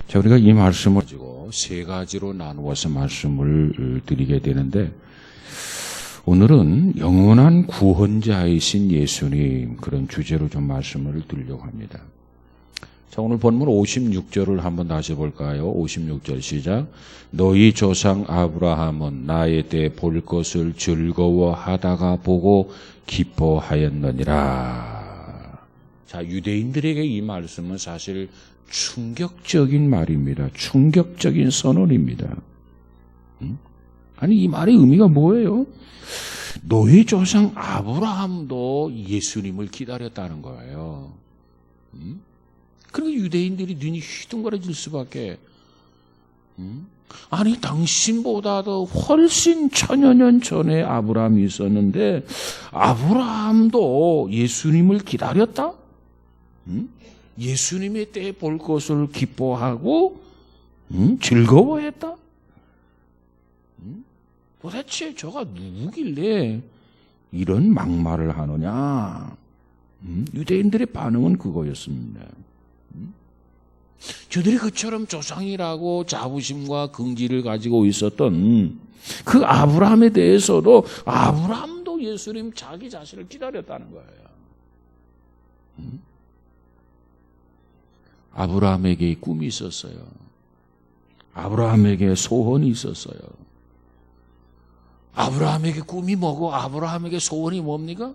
자, 우리가 이 말씀을 가지고 세 가지로 나누어서 말씀을 드리게 되는데, 오늘은 영원한 구원자이신 예수님, 그런 주제로 좀 말씀을 드리려고 합니다. 자, 오늘 본문 56절을 한번 다시 볼까요? 56절 시작. 너희 조상 아브라함은 나에 대해 볼 것을 즐거워하다가 보고 기뻐하였느니라. 자, 유대인들에게 이 말씀은 사실 충격적인 말입니다. 충격적인 선언입니다. 아니, 이 말의 의미가 뭐예요? 너희 조상 아브라함도 예수님을 기다렸다는 거예요. 그러니까 유대인들이 눈이 휘둥그레질 수밖에. 아니, 당신보다도 훨씬 천여 년 전에 아브라함이 있었는데 아브라함도 예수님을 기다렸다? 예수님의 때에 볼 것을 기뻐하고 즐거워했다? 도대체 저가 누구길래 이런 막말을 하느냐? 유대인들의 반응은 그거였습니다. 저들이 그처럼 조상이라고 자부심과 긍지를 가지고 있었던 그 아브라함에 대해서도 아브라함도 예수님 자기 자신을 기다렸다는 거예요. 아브라함에게 꿈이 있었어요. 아브라함에게 소원이 있었어요. 아브라함에게 꿈이 뭐고 아브라함에게 소원이 뭡니까?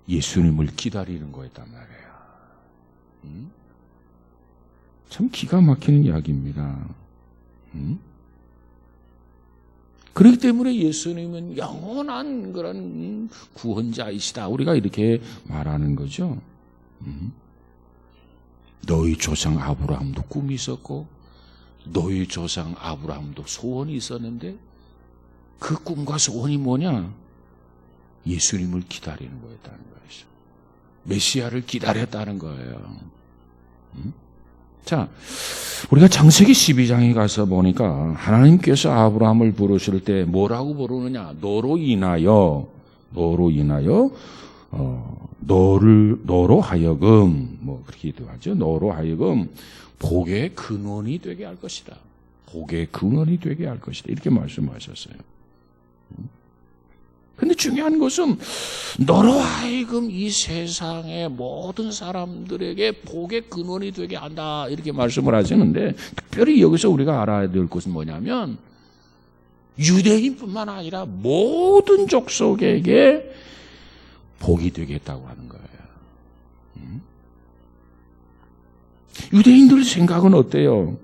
예수님을 기다리는 거였단 말이에요. 참 기가 막히는 이야기입니다. 그렇기 때문에 예수님은 영원한 그런 구원자이시다. 우리가 이렇게 말하는 거죠. 너희 조상 아브라함도 꿈이 있었고 너희 조상 아브라함도 소원이 있었는데 그 꿈과 소원이 뭐냐? 예수님을 기다리는 거였다는 거죠. 메시아를 기다렸다는 거예요. 자, 우리가 창세기 12장에 가서 보니까 하나님께서 아브라함을 부르실 때 뭐라고 부르느냐? 너로 인하여 너로 하여금, 뭐 그렇게 기도하죠. 너로 하여금 복의 근원이 되게 할 것이다. 복의 근원이 되게 할 것이다. 이렇게 말씀하셨어요. 근데 중요한 것은 너로 하여금 이 세상의 모든 사람들에게 복의 근원이 되게 한다. 이렇게 말씀을 하시는데, 특별히 여기서 우리가 알아야 될 것은 뭐냐면 유대인뿐만 아니라 모든 족속에게 복이 되겠다고 하는 거예요. 유대인들 생각은 어때요?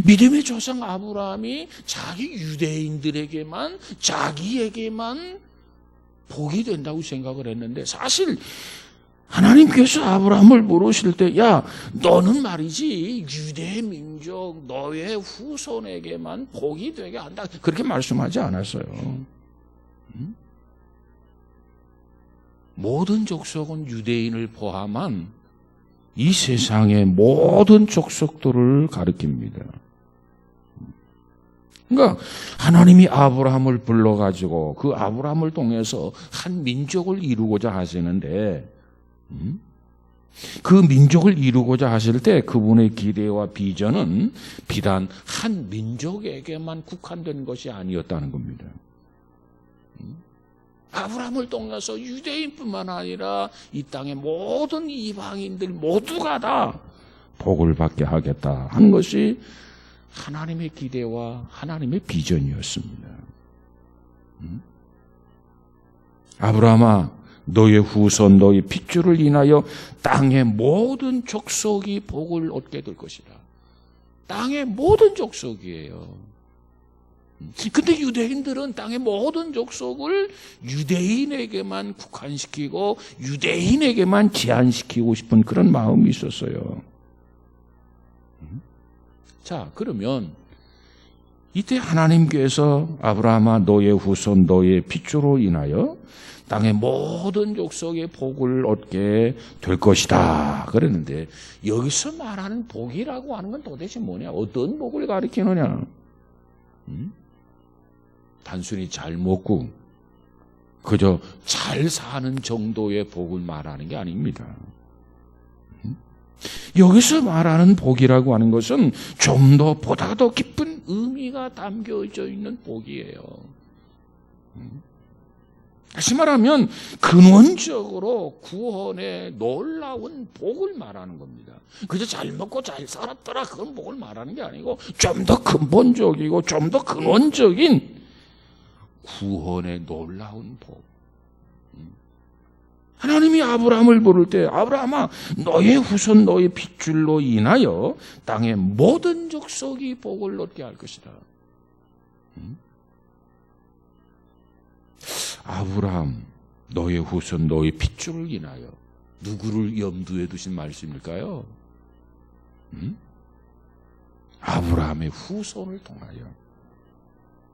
믿음의 조상 아브라함이 자기 유대인들에게만, 자기에게만 복이 된다고 생각을 했는데, 사실 하나님께서 아브라함을 부르실 때, 야, 너는 말이지 유대 민족 너의 후손에게만 복이 되게 한다, 그렇게 말씀하지 않았어요. 모든 족속은 유대인을 포함한 이 세상의 모든 족속들을 가리킵니다. 그러니까 하나님이 아브라함을 불러가지고 그 아브라함을 통해서 한 민족을 이루고자 하시는데, 그 민족을 이루고자 하실 때 그분의 기대와 비전은 비단 한 민족에게만 국한된 것이 아니었다는 겁니다. 아브라함을 통해서 유대인뿐만 아니라 이 땅의 모든 이방인들 모두가 다 복을 받게 하겠다 하는 것이 하나님의 기대와 하나님의 비전이었습니다. 아브라함아, 너의 후손, 너의 핏줄을 인하여 땅의 모든 족속이 복을 얻게 될 것이다. 땅의 모든 족속이에요. 근데 유대인들은 땅의 모든 족속을 유대인에게만 국한시키고 유대인에게만 제한시키고 싶은 그런 마음이 있었어요. 자, 그러면 이때 하나님께서 아브라함아, 너의 후손, 너의 핏줄로 인하여 땅의 모든 족속의 복을 얻게 될 것이다 그랬는데, 여기서 말하는 복이라고 하는 건 도대체 뭐냐? 어떤 복을 가리키느냐? 단순히 잘 먹고 그저 잘 사는 정도의 복을 말하는 게 아닙니다. 여기서 말하는 복이라고 하는 것은 좀 더 보다 더 깊은 의미가 담겨져 있는 복이에요. 다시 말하면 근원적으로 구원의 놀라운 복을 말하는 겁니다. 그저 잘 먹고 잘 살았더라 그건 복을 말하는 게 아니고 좀 더 근본적이고 좀 더 근원적인 구원의 놀라운 복. 하나님이 아브라함을 부를 때 아브라함아 너의 후손 너의 핏줄로 인하여 땅의 모든 족속이 복을 얻게 할 것이다. 아브라함 너의 후손 너의 핏줄을 인하여 누구를 염두에 두신 말씀일까요? 아브라함의 후손을 통하여.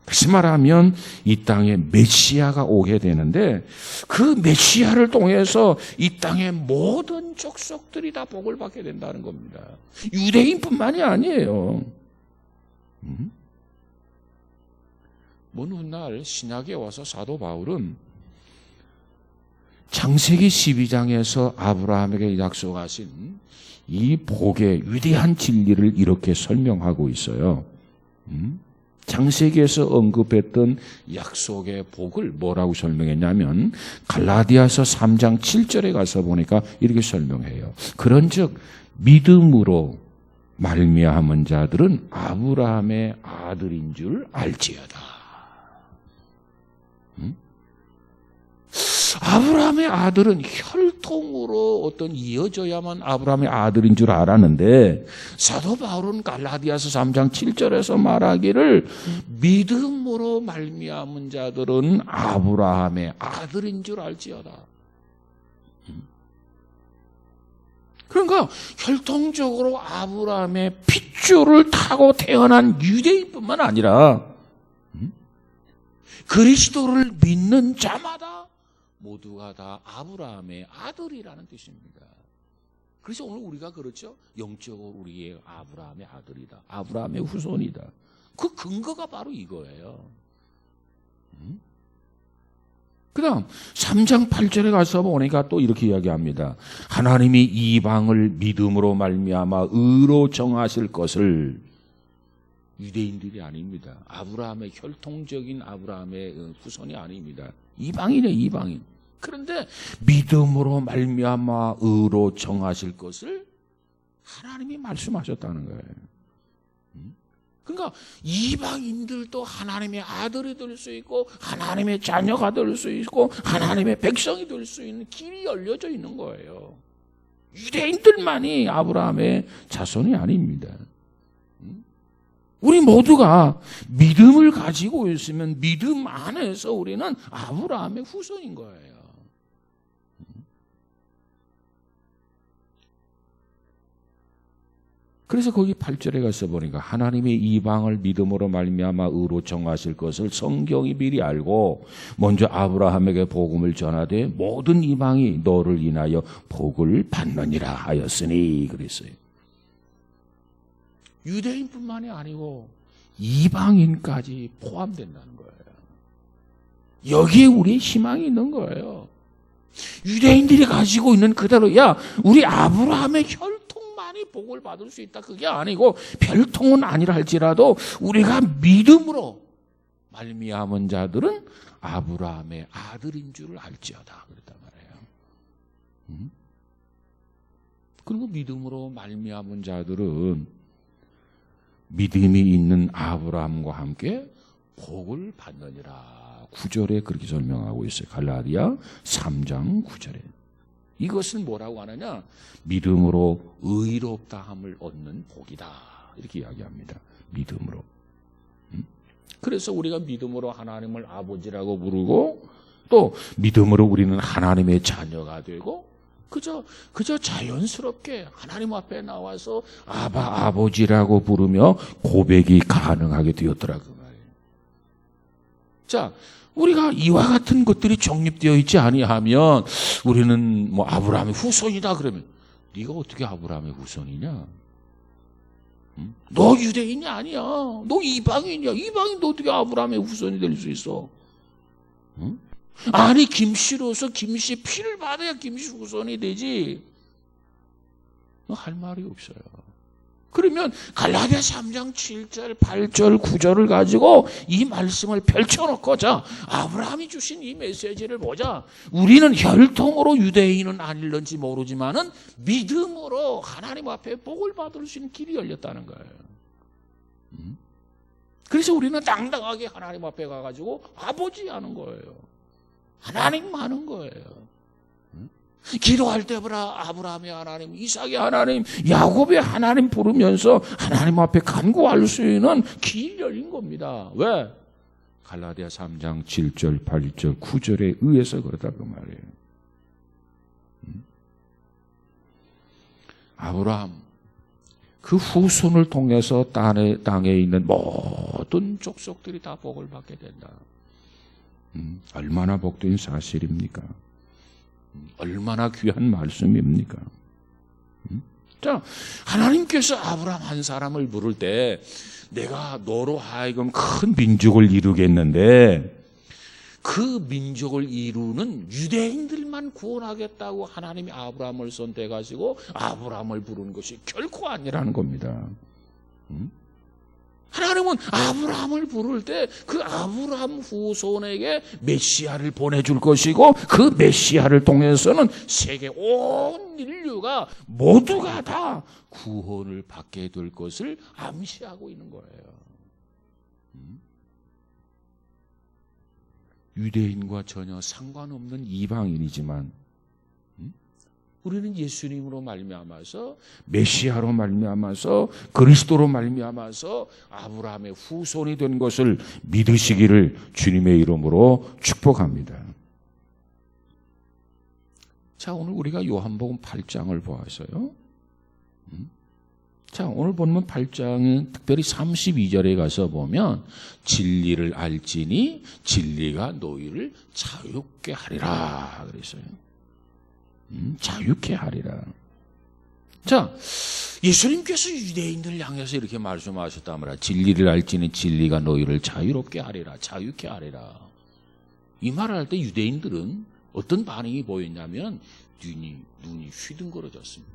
다시 말하면 이 땅에 메시아가 오게 되는데 그 메시아를 통해서 이 땅의 모든 족속들이 다 복을 받게 된다는 겁니다. 유대인뿐만이 아니에요. 어느 날 신약에 와서 사도 바울은 창세기 12장에서 아브라함에게 약속하신 이 복의 위대한 진리를 이렇게 설명하고 있어요. 창세기에서 언급했던 약속의 복을 뭐라고 설명했냐면 갈라디아서 3장 7절에 가서 보니까 이렇게 설명해요. 그런즉 믿음으로 말미암은 자들은 아브라함의 아들인 줄 알지어다. 아브라함의 아들은 혈통으로 어떤 이어져야만 아브라함의 아들인 줄 알았는데 사도 바울은 갈라디아서 3장 7절에서 말하기를 믿음으로 말미암은 자들은 아브라함의 아들인 줄 알지어다. 그러니까 혈통적으로 아브라함의 핏줄을 타고 태어난 유대인뿐만 아니라 그리스도를 믿는 자마다 모두가 다 아브라함의 아들이라는 뜻입니다. 그래서 오늘 우리가 그렇죠. 영적으로 우리의 아브라함의 아들이다. 아브라함의 후손이다. 그 근거가 바로 이거예요. 그 다음 3장 8절에 가서 보니까 또 이렇게 이야기합니다. 하나님이 이방을 믿음으로 말미암아 의로 정하실 것을 유대인들이 아닙니다. 아브라함의 혈통적인 아브라함의 후손이 아닙니다. 이방인이에요. 이방인. 그런데 믿음으로 말미암아 의로 정하실 것을 하나님이 말씀하셨다는 거예요. 그러니까 이방인들도 하나님의 아들이 될 수 있고 하나님의 자녀가 될 수 있고 하나님의 백성이 될 수 있는 길이 열려져 있는 거예요. 유대인들만이 아브라함의 자손이 아닙니다. 우리 모두가 믿음을 가지고 있으면 믿음 안에서 우리는 아브라함의 후손인 거예요. 그래서 거기 8절에 가서 보니까 하나님의 이방을 믿음으로 말미암아 의로 정하실 것을 성경이 미리 알고 먼저 아브라함에게 복음을 전하되 모든 이방이 너를 인하여 복을 받느니라 하였으니 그랬어요. 유대인뿐만이 아니고 이방인까지 포함된다는 거예요. 여기에 우리의 희망이 있는 거예요. 유대인들이 가지고 있는 그대로 야 우리 아브라함의 혈통만이 복을 받을 수 있다. 그게 아니고 별통은 아니라 할지라도 우리가 믿음으로 말미암은 자들은 아브라함의 아들인 줄을 알지어다. 그랬단 말이에요. 그리고 믿음으로 말미암은 자들은 믿음이 있는 아브라함과 함께 복을 받느니라. 9절에 그렇게 설명하고 있어요. 갈라디아 3장 9절에. 이것은 뭐라고 하느냐? 믿음으로 의롭다함을 얻는 복이다. 이렇게 이야기합니다. 믿음으로. 그래서 우리가 믿음으로 하나님을 아버지라고 부르고 또 믿음으로 우리는 하나님의 자녀가 되고 그저 자연스럽게 하나님 앞에 나와서 아버지라고 부르며 고백이 가능하게 되었더라 그 말이에요. 자, 우리가 이와 같은 것들이 정립되어 있지 아니하면 우리는 뭐 아브라함의 후손이다 그러면 네가 어떻게 아브라함의 후손이냐? 너 유대인이 아니야. 너 이방인이야. 이방인도 어떻게 아브라함의 후손이 될 수 있어? 아니 김씨로서 김씨 피를 받아야 김씨 후손이 되지. 할 말이 없어요. 그러면 갈라디아 3장 7절, 8절, 9절을 가지고 이 말씀을 펼쳐놓고 자, 아브라함이 주신 이 메시지를 보자. 우리는 혈통으로 유대인은 아닐런지 모르지만은 믿음으로 하나님 앞에 복을 받을 수 있는 길이 열렸다는 거예요. 그래서 우리는 당당하게 하나님 앞에 가가지고 아버지 하는 거예요. 하나님 하는 거예요. 기도할 때마다 아브라함의 하나님, 이삭의 하나님, 야곱의 하나님 부르면서 하나님 앞에 간구할 수 있는 길이 열린 겁니다. 왜? 갈라디아 3장 7절, 8절, 9절에 의해서 그러다 그 말이에요. 아브라함 그 후손을 통해서 땅에 있는 모든 족속들이 다 복을 받게 된다. 얼마나 복된 사실입니까? 얼마나 귀한 말씀입니까? 자, 하나님께서 아브라함 한 사람을 부를 때 내가 너로 하여금 큰 민족을 이루겠는데 그 민족을 이루는 유대인들만 구원하겠다고 하나님이 아브라함을 선택하시고 아브라함을 부른 것이 결코 아니라는 겁니다. 하나님은 아브라함을 부를 때 그 아브라함 후손에게 메시아를 보내줄 것이고 그 메시아를 통해서는 세계 온 인류가 모두가 다 구원을 받게 될 것을 암시하고 있는 거예요. 유대인과 전혀 상관없는 이방인이지만 우리는 예수님으로 말미암아서 메시아로 말미암아서 그리스도로 말미암아서 아브라함의 후손이 된 것을 믿으시기를 주님의 이름으로 축복합니다. 자, 오늘 우리가 요한복음 8장을 보아서요. 자, 오늘 본문 8장은 특별히 32절에 가서 보면 진리를 알지니 진리가 너희를 자유케 하리라 그랬어요. 자유케 하리라. 자, 예수님께서 유대인들을 향해서 이렇게 말씀하셨단 말이야. 진리를 알지니 진리가 너희를 자유롭게 하리라, 자유케 하리라. 이 말을 할 때 유대인들은 어떤 반응이 보였냐면 눈이 휘둥그러졌습니다.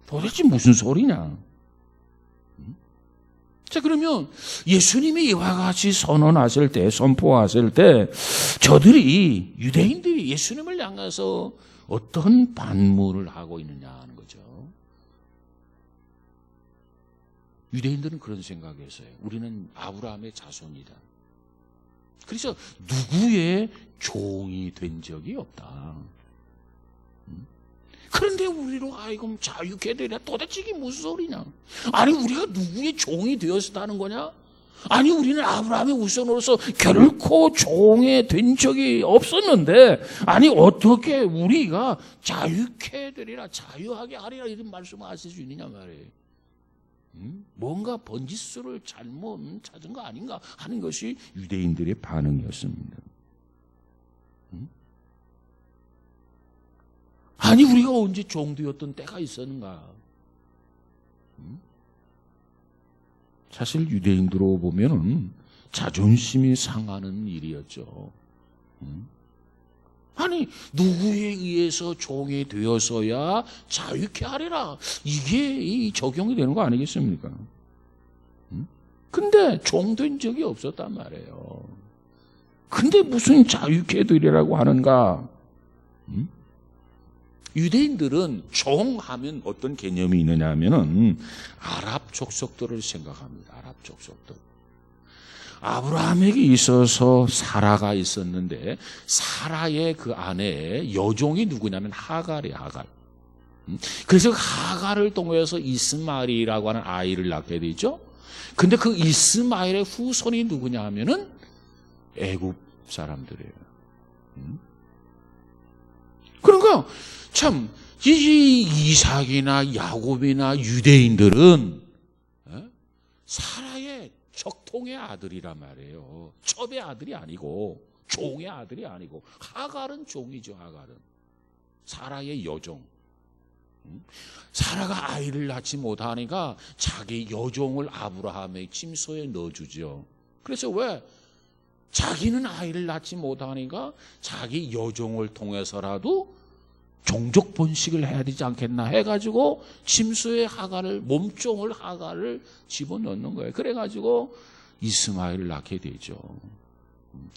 도대체 무슨 소리냐? 자, 그러면 예수님이 이와 같이 선언하실 때, 선포하실 때 저들이 유대인들이 예수님을 향해서 어떤 반문을 하고 있느냐 하는 거죠. 유대인들은 그런 생각이었어요. 우리는 아브라함의 자손이다. 그래서 누구의 종이 된 적이 없다. 그런데 우리로 하여금 자유케 되냐? 도대체 이게 무슨 소리냐? 아니, 우리가 누구의 종이 되었다는 거냐? 아니, 우리는 아브라함의 후손으로서 결코 종이 된 적이 없었는데, 아니, 어떻게 우리가 자유케 되리라, 자유하게 하리라, 이런 말씀을 하실 수 있느냐 말이에요. 뭔가 번지수를 잘못 찾은 거 아닌가 하는 것이 유대인들의 반응이었습니다. 아니, 우리가 언제 종되었던 때가 있었는가? 사실 유대인들로 보면은 자존심이 상하는 일이었죠. 아니, 누구에 의해서 종이 되어서야 자유케 하리라. 이게 적용이 되는 거 아니겠습니까? 근데 종된 적이 없었단 말이에요. 근데 무슨 자유케 되리라고 하는가? 유대인들은 종하면 어떤 개념이 있느냐 하면은 아랍 족속들을 생각합니다. 아랍 족속들. 아브라함에게 있어서 사라가 있었는데 사라의 그 아내의 여종이 누구냐면 하갈이에요. 하갈. 그래서 하갈을 통해서 이스마엘이라고 하는 아이를 낳게 되죠. 근데 그 이스마엘의 후손이 누구냐 하면은 애굽 사람들이에요. 그러니까 참 이 이삭이나 야곱이나 유대인들은 사라의 적통의 아들이란 말이에요. 첩의 아들이 아니고 종의 아들이 아니고 하갈은 종이죠. 하갈은 사라의 여종. 사라가 아이를 낳지 못하니까 자기 여종을 아브라함의 침소에 넣어주죠. 그래서 왜? 자기는 아이를 낳지 못하니까 자기 여종을 통해서라도 종족 번식을 해야 되지 않겠나 해가지고 침수의 하가를, 몸종을 하가를 집어넣는 거예요. 그래가지고 이스마엘을 낳게 되죠.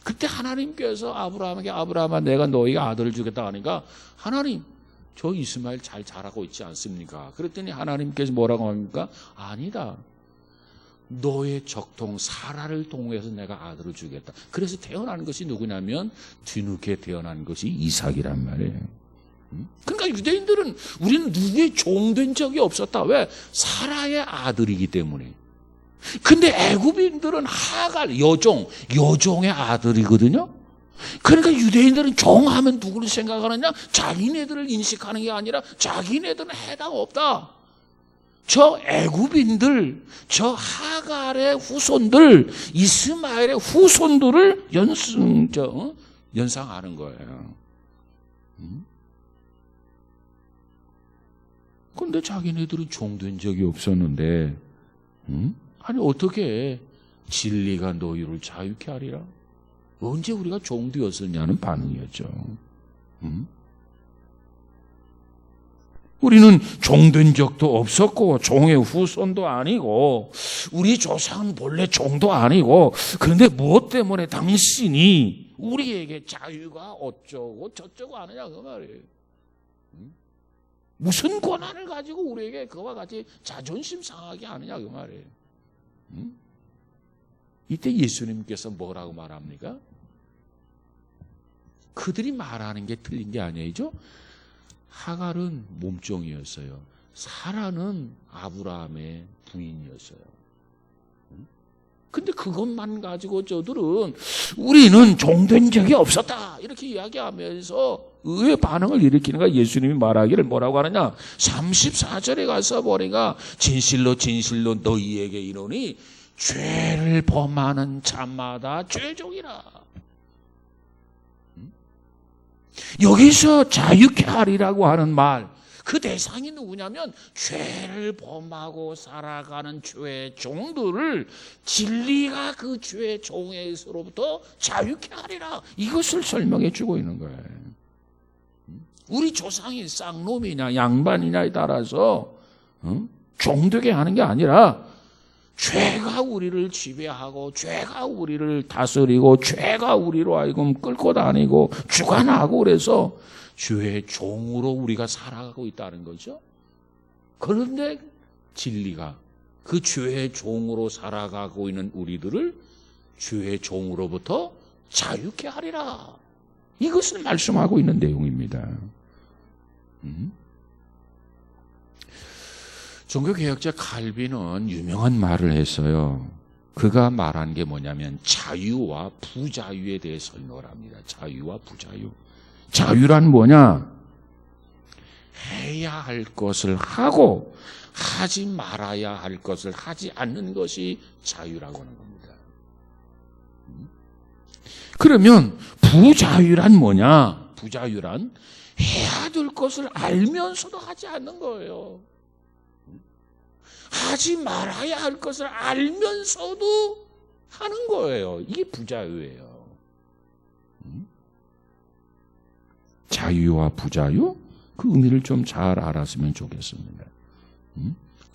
그때 하나님께서 아브라함에게 아브라함아 내가 너희가 아들을 주겠다 하니까 하나님 저 이스마엘 잘 자라고 있지 않습니까? 그랬더니 하나님께서 뭐라고 합니까? 아니다. 너의 적통 사라를 통해서 내가 아들을 주겠다. 그래서 태어난 것이 누구냐면 뒤늦게 태어난 것이 이삭이란 말이에요. 그러니까 유대인들은 우리는 누구의 종된 적이 없었다. 왜? 사라의 아들이기 때문에. 근데 애굽인들은 하갈, 여종의 아들이거든요. 그러니까 유대인들은 종하면 누구를 생각하느냐? 자기네들을 인식하는 게 아니라 자기네들은 해당 없다. 저 애굽인들, 저 하갈의 후손들, 이스마엘의 후손들을 연상하는 거예요. 그런데 자기네들은 종된 적이 없었는데, 아니 어떻게 진리가 너희를 자유케 하리라? 언제 우리가 종되었었냐는 반응이었죠. 우리는 종된 적도 없었고 종의 후손도 아니고 우리 조상은 본래 종도 아니고, 그런데 무엇 때문에 당신이 우리에게 자유가 어쩌고 저쩌고 하느냐 그 말이에요. 무슨 권한을 가지고 우리에게 그와 같이 자존심 상하게 하느냐 그 말이에요. 이때 예수님께서 뭐라고 말합니까? 그들이 말하는 게 틀린 게 아니죠. 하갈은 몸종이었어요. 사라는 아브라함의 부인이었어요. 근데 그것만 가지고 저들은 우리는 종된 적이 없었다 이렇게 이야기하면서 의외의 반응을 일으키는 거야. 예수님이 말하기를 뭐라고 하느냐, 34절에 가서 보니까 진실로 진실로 너희에게 이르노니 죄를 범하는 자마다 죄종이라. 여기서 자유케 하리라고 하는 말, 그 대상이 누구냐면 죄를 범하고 살아가는 죄의 종들을 진리가 그 죄의 종에서로부터 자유케 하리라, 이것을 설명해 주고 있는 거예요. 우리 조상이 쌍놈이냐 양반이냐에 따라서 종되게 하는 게 아니라 죄가 우리를 지배하고 죄가 우리를 다스리고 죄가 우리로 하여금 끌고 다니고 주관하고 그래서 죄의 종으로 우리가 살아가고 있다는 거죠. 그런데 진리가 그 죄의 종으로 살아가고 있는 우리들을 죄의 종으로부터 자유케 하리라, 이것을 말씀하고 있는 내용입니다. 종교개혁자 칼빈은 유명한 말을 했어요. 그가 말한 게 뭐냐면 자유와 부자유에 대해 설명을 합니다. 자유와 부자유. 자유란 뭐냐? 해야 할 것을 하고 하지 말아야 할 것을 하지 않는 것이 자유라고 하는 겁니다. 그러면 부자유란 뭐냐? 부자유란 해야 될 것을 알면서도 하지 않는 거예요. 하지 말아야 할 것을 알면서도 하는 거예요. 이게 부자유예요. 자유와 부자유? 그 의미를 좀 잘 알았으면 좋겠습니다.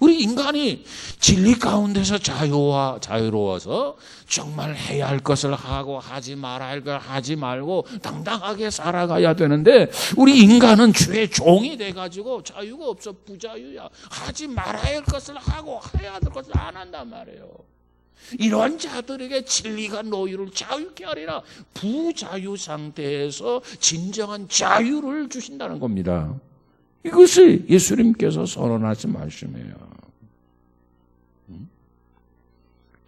우리 인간이 진리 가운데서 자유로워서 정말 해야 할 것을 하고 하지 말아야 할 걸 하지 말고 당당하게 살아가야 되는데, 우리 인간은 죄의 종이 돼가지고 자유가 없어. 부자유야. 하지 말아야 할 것을 하고 해야 할 것을 안 한단 말이에요. 이러한 자들에게 진리가 너희를 자유케 하리라. 부자유 상태에서 진정한 자유를 주신다는 겁니다. 이것을 예수님께서 선언하신 말씀이에요.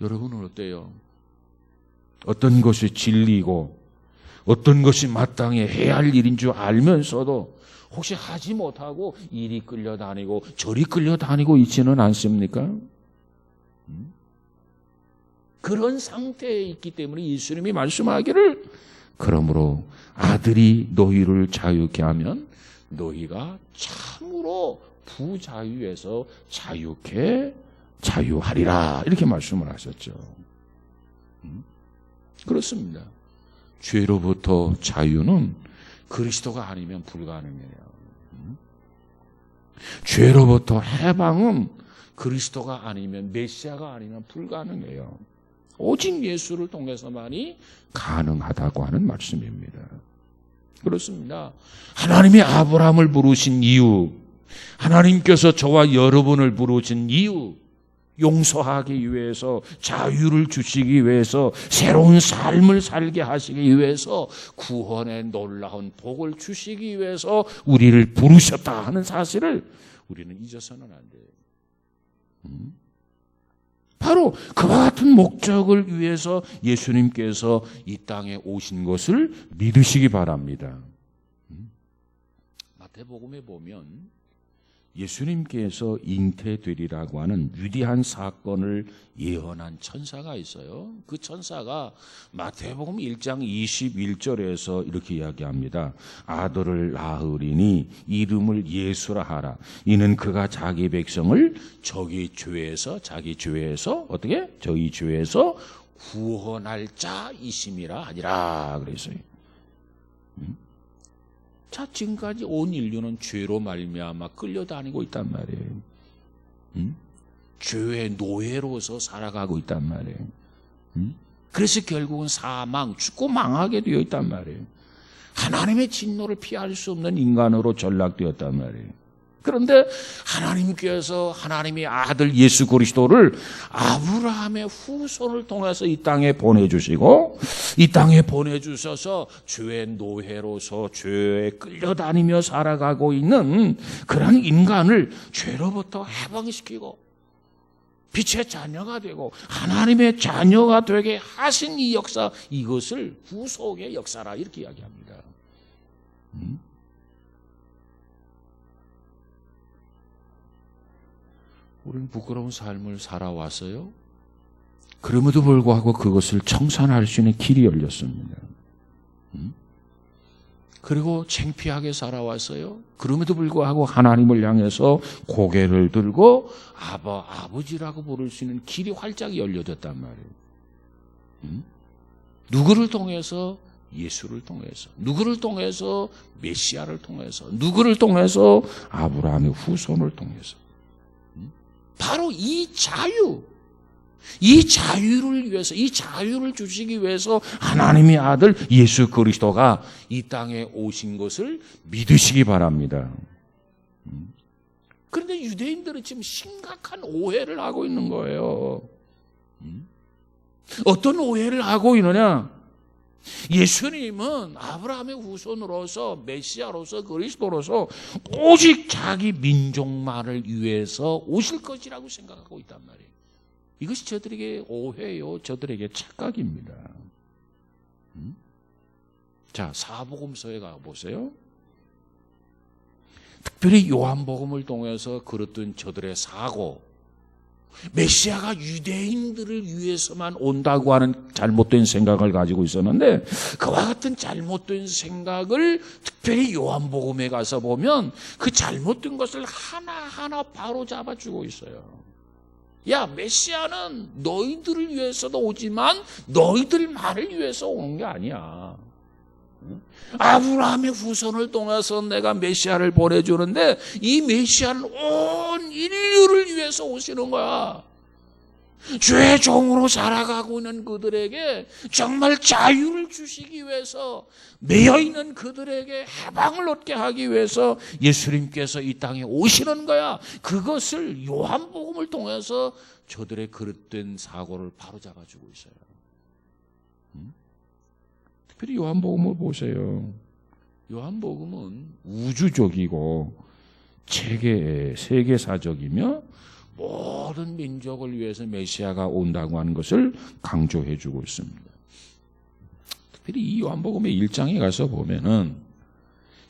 여러분은 어때요? 어떤 것이 진리고 어떤 것이 마땅히 해야 할 일인 줄 알면서도 혹시 하지 못하고 이리 끌려다니고 저리 끌려다니고 있지는 않습니까? 그런 상태에 있기 때문에 예수님이 말씀하기를, 그러므로 아들이 너희를 자유케 하면 너희가 참으로 부자유에서 자유하리라, 이렇게 말씀을 하셨죠. 그렇습니다. 죄로부터 자유는 그리스도가 아니면 불가능해요. 죄로부터 해방은 그리스도가 아니면, 메시아가 아니면 불가능해요. 오직 예수를 통해서만이 가능하다고 하는 말씀입니다. 그렇습니다. 하나님이 아브라함을 부르신 이유, 하나님께서 저와 여러분을 부르신 이유, 용서하기 위해서, 자유를 주시기 위해서, 새로운 삶을 살게 하시기 위해서, 구원의 놀라운 복을 주시기 위해서 우리를 부르셨다 하는 사실을 우리는 잊어서는 안 돼요. 바로 그와 같은 목적을 위해서 예수님께서 이 땅에 오신 것을 믿으시기 바랍니다. 마태복음에 보면 예수님께서 잉태되리라고 하는 위대한 사건을 예언한 천사가 있어요. 그 천사가 마태복음 1장 21절에서 이렇게 이야기합니다. 아들을 낳으리니 이름을 예수라 하라. 이는 그가 자기 백성을 자기 죄에서 어떻게? 저희 죄에서 구원할 자이심이라 하니라 그랬어요. 자, 지금까지 온 인류는 죄로 말미암아 끌려다니고 있단 말이에요. 죄의 노예로서 살아가고 있단 말이에요. 그래서 결국은 사망, 죽고 망하게 되어 있단 말이에요. 하나님의 진노를 피할 수 없는 인간으로 전락되었단 말이에요. 그런데 하나님께서 하나님의 아들 예수 그리스도를 아브라함의 후손을 통해서 이 땅에 보내주시고, 이 땅에 보내주셔서 죄의 노예로서 죄에 끌려다니며 살아가고 있는 그런 인간을 죄로부터 해방시키고 빛의 자녀가 되고 하나님의 자녀가 되게 하신 이 역사, 이것을 구속의 역사라 이렇게 이야기합니다. 우리는 부끄러운 삶을 살아왔어요. 그럼에도 불구하고 그것을 청산할 수 있는 길이 열렸습니다. 그리고 창피하게 살아왔어요. 그럼에도 불구하고 하나님을 향해서 고개를 들고 아버지라고 부를 수 있는 길이 활짝 열려졌단 말이에요. 누구를 통해서? 예수를 통해서. 누구를 통해서? 메시아를 통해서. 누구를 통해서? 아브라함의 후손을 통해서. 바로 이 자유를 위해서, 이 자유를 주시기 위해서 하나님의 아들 예수 그리스도가 이 땅에 오신 것을 믿으시기 바랍니다. 그런데 유대인들은 지금 심각한 오해를 하고 있는 거예요. 어떤 오해를 하고 있느냐? 예수님은 아브라함의 후손으로서, 메시아로서, 그리스도로서 오직 자기 민족만을 위해서 오실 것이라고 생각하고 있단 말이에요. 이것이 저들에게 오해요. 저들에게 착각입니다. 자, 사복음서에 가보세요. 특별히 요한복음을 통해서 그랬던 저들의 사고, 메시아가 유대인들을 위해서만 온다고 하는 잘못된 생각을 가지고 있었는데, 그와 같은 잘못된 생각을 특별히 요한복음에 가서 보면 그 잘못된 것을 하나하나 바로 잡아주고 있어요. 야, 메시아는 너희들을 위해서도 오지만 너희들만을 위해서 오는 게 아니야. 아브라함의 후손을 통해서 내가 메시아를 보내주는데, 이 메시아는 온 인류를 위해서 오시는 거야. 죄의 종으로 살아가고 있는 그들에게 정말 자유를 주시기 위해서, 매여있는 그들에게 해방을 얻게 하기 위해서 예수님께서 이 땅에 오시는 거야. 그것을 요한복음을 통해서 저들의 그릇된 사고를 바로잡아주고 있어요. 특별히 요한복음을 보세요. 요한복음은 우주적이고 세계사적이며 모든 민족을 위해서 메시아가 온다고 하는 것을 강조해주고 있습니다. 특별히 이 요한복음의 1장에 가서 보면은,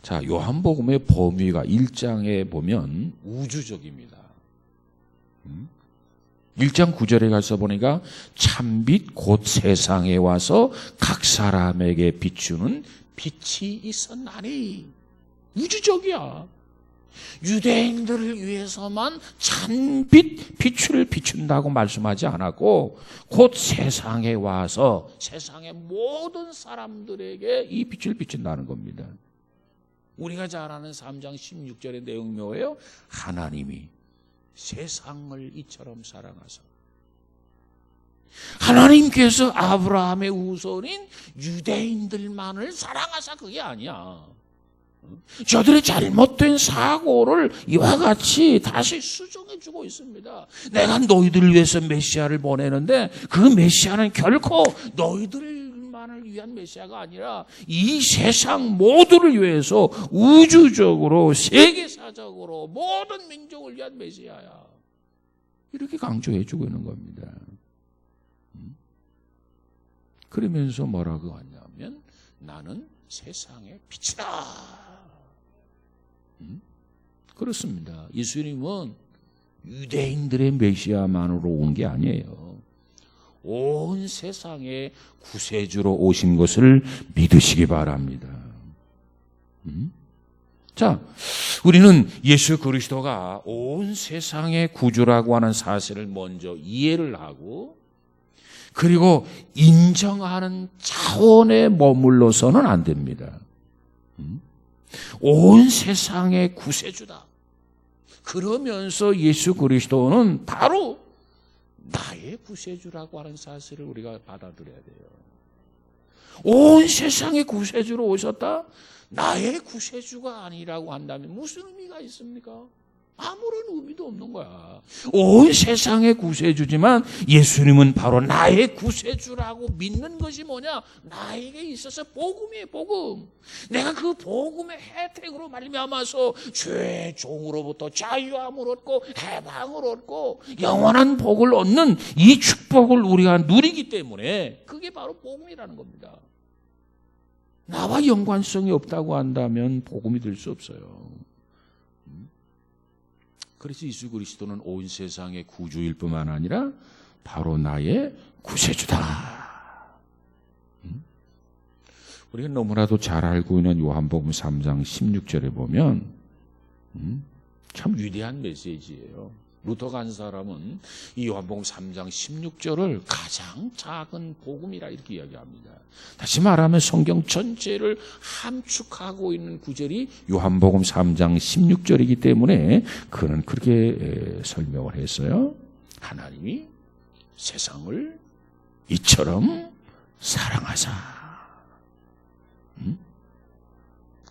자, 요한복음의 범위가 1장에 보면 우주적입니다. 1장 9절에 가서 보니까 참빛 곧 세상에 와서 각 사람에게 비추는 빛이 있었나니. 우주적이야. 유대인들을 위해서만 참빛 빛을 비춘다고 말씀하지 않았고, 곧 세상에 와서 세상의 모든 사람들에게 이 빛을 비춘다는 겁니다. 우리가 잘 아는 3장 16절의 내용이 뭐예요? 하나님이 세상을 이처럼 사랑하사. 하나님께서 아브라함의 후손인 유대인들만을 사랑하사 그게 아니야. 저들의 잘못된 사고를 이와 같이 다시 수정해 주고 있습니다. 내가 너희들을 위해서 메시아를 보내는데 그 메시아는 결코 너희들만을 위한 메시아가 아니라 이 세상 모두를 위해서 우주적으로 세계사적으로 모든 민족을 위한 메시아야. 이렇게 강조해 주고 있는 겁니다. 그러면서 뭐라고 하냐면 나는 세상의 빛이다. 그렇습니다. 예수님은 유대인들의 메시아만으로 온 게 아니에요. 온 세상의 구세주로 오신 것을 믿으시기 바랍니다. 자, 우리는 예수 그리스도가 온 세상의 구주라고 하는 사실을 먼저 이해를 하고 그리고 인정하는 차원에 머물러서는 안 됩니다. 온 세상의 구세주다. 그러면서 예수 그리스도는 바로 나의 구세주라고 하는 사실을 우리가 받아들여야 돼요. 온 세상의 구세주로 오셨다? 나의 구세주가 아니라고 한다면 무슨 의미가 있습니까? 아무런 의미도 없는 거야. 온 세상의 구세주지만 예수님은 바로 나의 구세주라고 믿는 것이 뭐냐? 나에게 있어서 복음이에요, 복음. 내가 그 복음의 혜택으로 말미암아서 죄의 종으로부터 자유함을 얻고 해방을 얻고 영원한 복을 얻는 이 축복을 우리가 누리기 때문에 그게 바로 복음이라는 겁니다. 나와 연관성이 없다고 한다면 복음이 될 수 없어요. 그래서 예수 그리스도는 온 세상의 구주일 뿐만 아니라 바로 나의 구세주다. 우리가 너무나도 잘 알고 있는 요한복음 3장 16절에 보면 참 위대한 메시지예요. 루터가 한 사람은 이 요한복음 3장 16절을 가장 작은 복음이라 이렇게 이야기합니다. 다시 말하면 성경 전체를 함축하고 있는 구절이 요한복음 3장 16절이기 때문에 그는 그렇게 설명을 했어요. 하나님이 세상을 이처럼 사랑하사.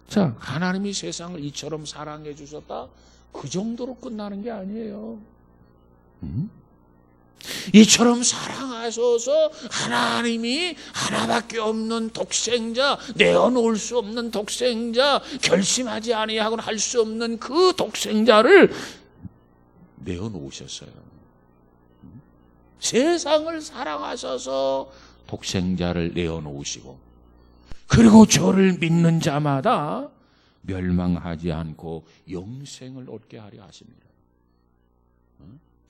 자, 하나님이 세상을 이처럼 사랑해 주셨다. 그 정도로 끝나는 게 아니에요. 이처럼 사랑하셔서 하나님이 하나밖에 없는 독생자, 내어놓을 수 없는 독생자, 결심하지 아니하고는 할 수 없는 그 독생자를 내어놓으셨어요. 세상을 사랑하셔서 독생자를 내어놓으시고 그리고 저를 믿는 자마다 멸망하지 않고 영생을 얻게 하려 하십니다.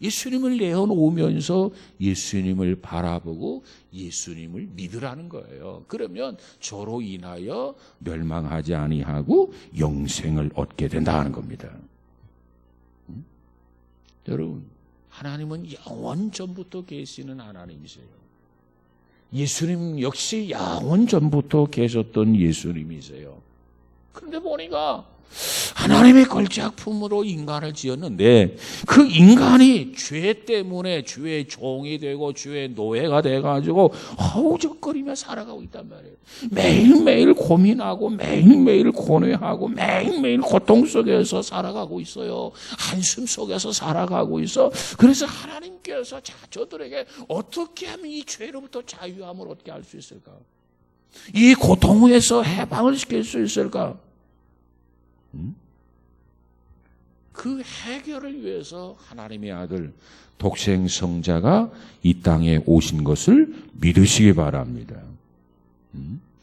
예수님을 내어놓으면서 예수님을 바라보고 예수님을 믿으라는 거예요. 그러면 저로 인하여 멸망하지 아니하고 영생을 얻게 된다는 겁니다. 여러분, 하나님은 영원 전부터 계시는 하나님이세요. 예수님 역시 영원 전부터 계셨던 예수님이세요. 그런데 보니까 하나님의 걸작품으로 인간을 지었는데 그 인간이 죄 때문에 죄의 종이 되고 죄의 노예가 돼가지고 허우적거리며 살아가고 있단 말이에요. 매일매일 고민하고 매일매일 고뇌하고 매일매일 고통 속에서 살아가고 있어요. 한숨 속에서 살아가고 있어. 그래서 하나님께서 저들에게 어떻게 하면 이 죄로부터 자유함을 얻게 할 수 있을까? 이 고통에서 해방을 시킬 수 있을까? 그 해결을 위해서 하나님의 아들 독생성자가 이 땅에 오신 것을 믿으시기 바랍니다.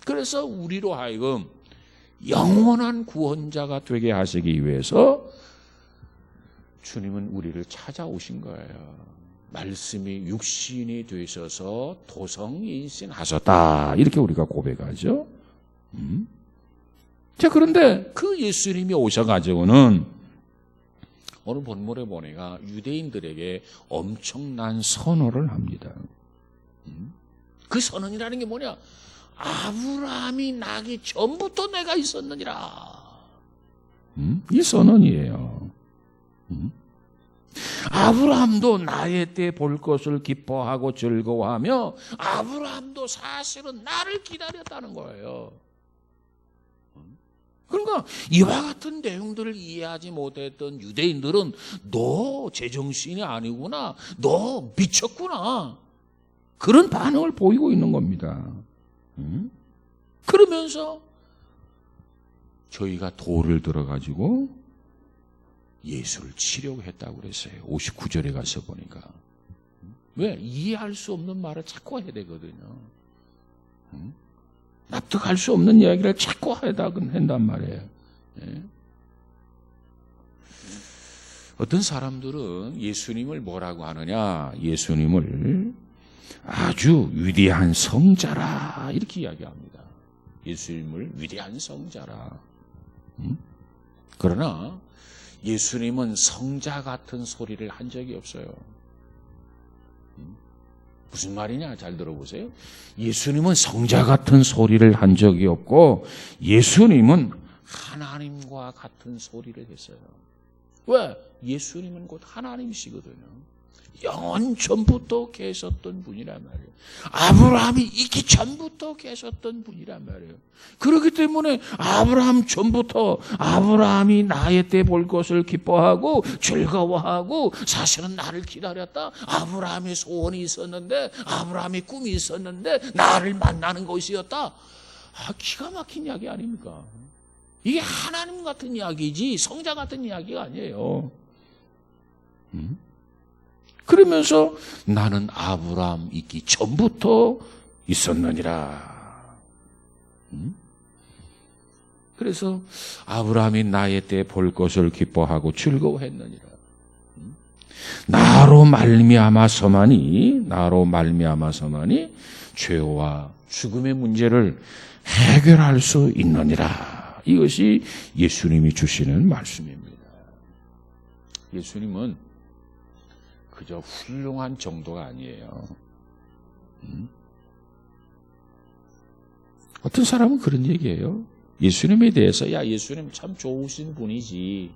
그래서 우리로 하여금 영원한 구원자가 되게 하시기 위해서 주님은 우리를 찾아오신 거예요. 말씀이 육신이 되셔서 도성인신하셨다. 이렇게 우리가 고백하죠. 자, 그런데 그 예수님이 오셔가지고는 오늘 본문에 보니까 유대인들에게 엄청난 선언을 합니다. 그 선언이라는 게 뭐냐? 아브라함이 나기 전부터 내가 있었느니라. 이 선언이에요. 아브라함도 나의 때 볼 것을 기뻐하고 즐거워하며 아브라함도 사실은 나를 기다렸다는 거예요. 그러니까 이와 같은 내용들을 이해하지 못했던 유대인들은 너 제정신이 아니구나, 너 미쳤구나, 그런 반응을 보이고 있는 겁니다. 그러면서 저희가 돌을 들어가지고 예수를 치려고 했다고 그랬어요. 59절에 가서 보니까. 왜? 이해할 수 없는 말을 자꾸 해야 되거든요. 납득할 수 없는 이야기를 자꾸 한단 말이에요. 예? 어떤 사람들은 예수님을 뭐라고 하느냐? 예수님을 아주 위대한 성자라 이렇게 이야기합니다. 예수님을 위대한 성자라. 그러나 예수님은 성자 같은 소리를 한 적이 없어요. 무슨 말이냐? 잘 들어보세요. 예수님은 성자 같은 소리를 한 적이 없고 예수님은 하나님과 같은 소리를 했어요. 왜? 예수님은 곧 하나님이시거든요. 영원 전부터 계셨던 분이란 말이에요. 아브라함이 있기 전부터 계셨던 분이란 말이에요. 그렇기 때문에 아브라함 전부터 아브라함이 나의 때 볼 것을 기뻐하고 즐거워하고 사실은 나를 기다렸다. 아브라함의 소원이 있었는데, 아브라함의 꿈이 있었는데 나를 만나는 것이었다. 기가 막힌 이야기 아닙니까? 이게 하나님 같은 이야기지 성자 같은 이야기가 아니에요. 그러면서 나는 아브라함 있기 전부터 있었느니라. 그래서 아브라함이 나의 때 볼 것을 기뻐하고 즐거워했느니라. 나로 말미암아서만이 죄와 죽음의 문제를 해결할 수 있느니라. 이것이 예수님이 주시는 말씀입니다. 예수님은 그저 훌륭한 정도가 아니에요. 어떤 사람은 그런 얘기예요. 예수님에 대해서 야 예수님 참 좋으신 분이지.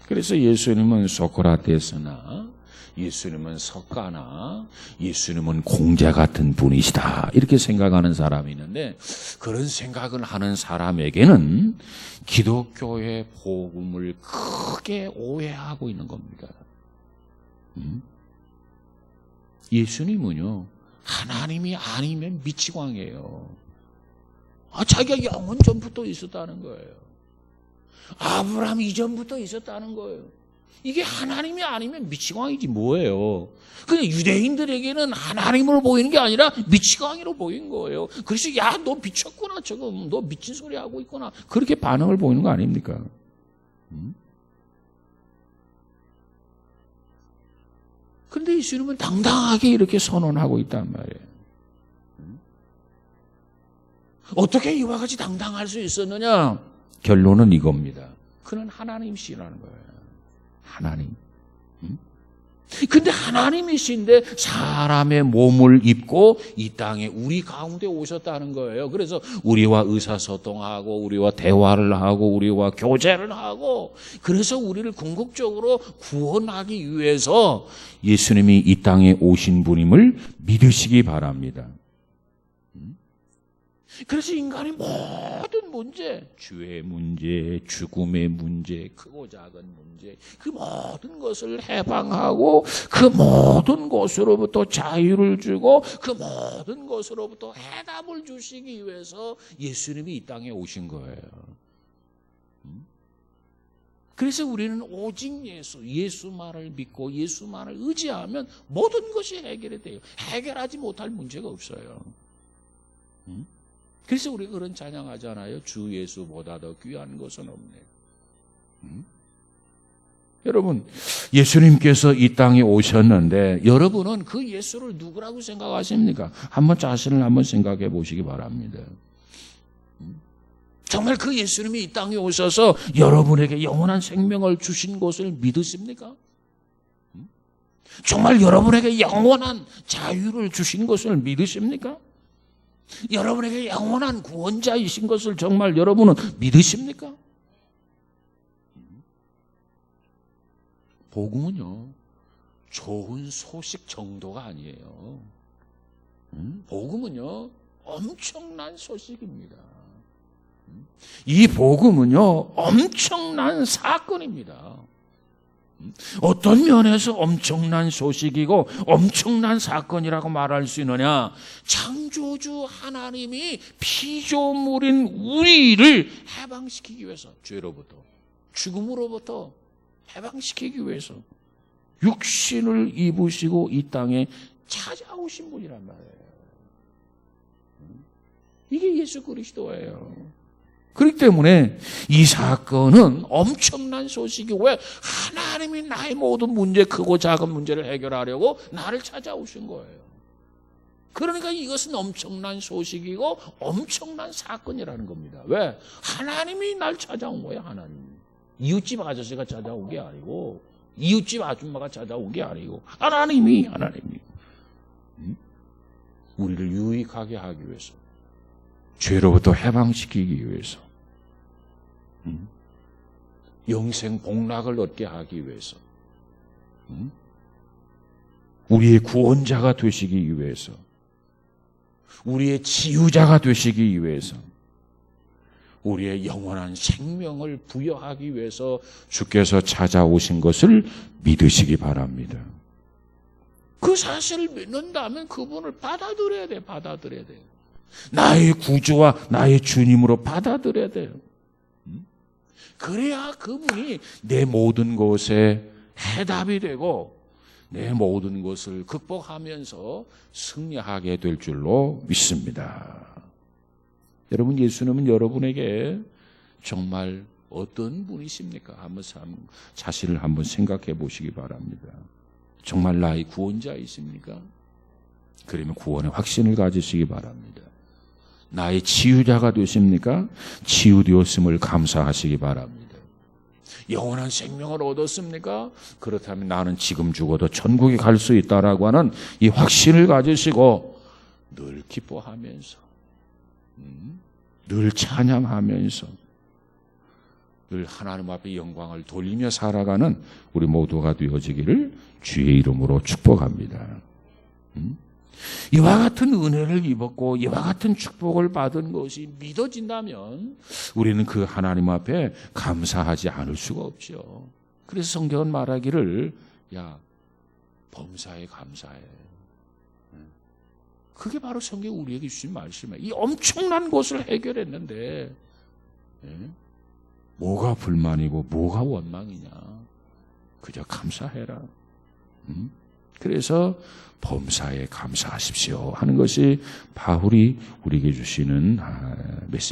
그래서 예수님은 소크라테스나 예수님은 석가나 예수님은 공자 같은 분이시다 이렇게 생각하는 사람이 있는데 그런 생각을 하는 사람에게는 기독교의 복음을 크게 오해하고 있는 겁니다. 예수님은요 하나님이 아니면 미치광이에요. 자기가 영원 전부터 있었다는 거예요. 아브라함 이전부터 있었다는 거예요. 이게 하나님이 아니면 미치광이지 뭐예요. 근데 유대인들에게는 하나님으로 보이는 게 아니라 미치광이로 보인 거예요. 그래서 야 너 미쳤구나, 저거 너 미친 소리 하고 있구나, 그렇게 반응을 보이는 거 아닙니까? 근데 예수님은 당당하게 이렇게 선언하고 있단 말이에요. 어떻게 이와 같이 당당할 수 있었느냐? 결론은 이겁니다. 그는 하나님이시라는 거예요. 하나님. 근데 하나님이신데 사람의 몸을 입고 이 땅에 우리 가운데 오셨다는 거예요. 그래서 우리와 의사소통하고 우리와 대화를 하고 우리와 교제를 하고 그래서 우리를 궁극적으로 구원하기 위해서 예수님이 이 땅에 오신 분임을 믿으시기 바랍니다. 그래서 인간의 모든 문제, 죄의 문제, 죽음의 문제, 크고 작은 문제, 그 모든 것을 해방하고 그 모든 것으로부터 자유를 주고 그 모든 것으로부터 해답을 주시기 위해서 예수님이 이 땅에 오신 거예요. 그래서 우리는 오직 예수만을 믿고 예수만을 의지하면 모든 것이 해결이 돼요. 해결하지 못할 문제가 없어요. 그래서 우리가 그런 찬양하잖아요. 주 예수보다 더 귀한 것은 없네. 여러분, 예수님께서 이 땅에 오셨는데 여러분은 그 예수를 누구라고 생각하십니까? 한번 자신을 한번 생각해 보시기 바랍니다. 정말 그 예수님이 이 땅에 오셔서 여러분에게 영원한 생명을 주신 것을 믿으십니까? 정말 여러분에게 영원한 자유를 주신 것을 믿으십니까? 여러분에게 영원한 구원자이신 것을 정말 여러분은 믿으십니까? 복음은요, 좋은 소식 정도가 아니에요. 복음은요, 엄청난 소식입니다. 이 복음은요, 엄청난 사건입니다. 어떤 면에서 엄청난 소식이고 엄청난 사건이라고 말할 수 있느냐? 창조주 하나님이 피조물인 우리를 해방시키기 위해서, 죄로부터, 죽음으로부터 해방시키기 위해서 육신을 입으시고 이 땅에 찾아오신 분이란 말이에요. 이게 예수 그리스도예요. 그렇기 때문에 이 사건은 엄청난 소식이, 왜? 하나님이 나의 모든 문제, 크고 작은 문제를 해결하려고 나를 찾아오신 거예요. 그러니까 이것은 엄청난 소식이고 엄청난 사건이라는 겁니다. 왜? 하나님이 날 찾아온 거예요. 하나님. 이웃집 아저씨가 찾아온 게 아니고, 이웃집 아줌마가 찾아온 게 아니고, 하나님이 우리를 유익하게 하기 위해서, 죄로부터 해방시키기 위해서, 영생 복락을 얻게 하기 위해서, 우리의 구원자가 되시기 위해서, 우리의 치유자가 되시기 위해서, 우리의 영원한 생명을 부여하기 위해서 주께서 찾아오신 것을 믿으시기 바랍니다. 그 사실을 믿는다면 그분을 받아들여야 돼. 나의 구주와 나의 주님으로 받아들여야 돼요. 그래야 그분이 내 모든 것에 해답이 되고 내 모든 것을 극복하면서 승리하게 될 줄로 믿습니다. 여러분, 예수님은 여러분에게 정말 어떤 분이십니까? 한번 자신을 한번 생각해 보시기 바랍니다. 정말 나의 구원자이십니까? 그러면 구원의 확신을 가지시기 바랍니다. 나의 치유자가 되십니까? 치유되었음을 감사하시기 바랍니다. 영원한 생명을 얻었습니까? 그렇다면 나는 지금 죽어도 천국에 갈 수 있다라고 하는 이 확신을 가지시고 늘 기뻐하면서, 늘 찬양하면서, 늘 하나님 앞에 영광을 돌리며 살아가는 우리 모두가 되어지기를 주의 이름으로 축복합니다. 이와 같은 은혜를 입었고 이와 같은 축복을 받은 것이 믿어진다면 우리는 그 하나님 앞에 감사하지 않을 수가 없죠. 그래서 성경은 말하기를, 야, 범사에 감사해. 그게 바로 성경이 우리에게 주신 말씀이에요. 이 엄청난 것을 해결했는데 뭐가 불만이고 뭐가 원망이냐? 그저 감사해라. 그래서 범사에 감사하십시오 하는 것이 바울이 우리에게 주시는 메시지.